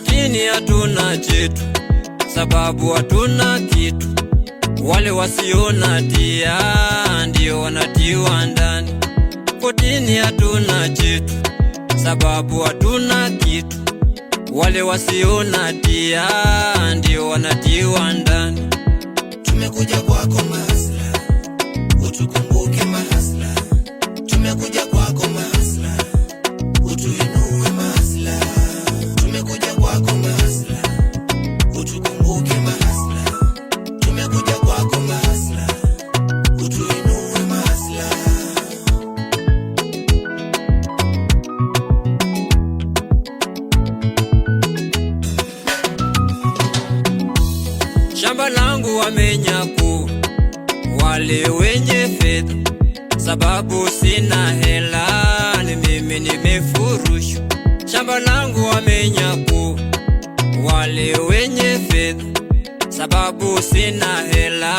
kotini hatuna chetu, sababu hatuna kitu. Wale wasiona hatia ndio wanatiwa ndani. Kotini hatuna chetu, sababu hatuna kitu. Wale wasiona hatia ndio wanatiwa ndani. Tumekuja kwako mahasla, utukumbuke mahasla. Tumekuja kwako mahasla, utuinue mahasla. Tumekuja kwako mahasla, utukumbuke mahasla. Tumekuja kwako mahasla, utuinue mahasla. Shamba langu wamenyaku wale wenye fedha, sababu sina hela, ni mimi nimefurushwa. Shamba langu wamenyaku wale wenye fedha, sababu sina hela,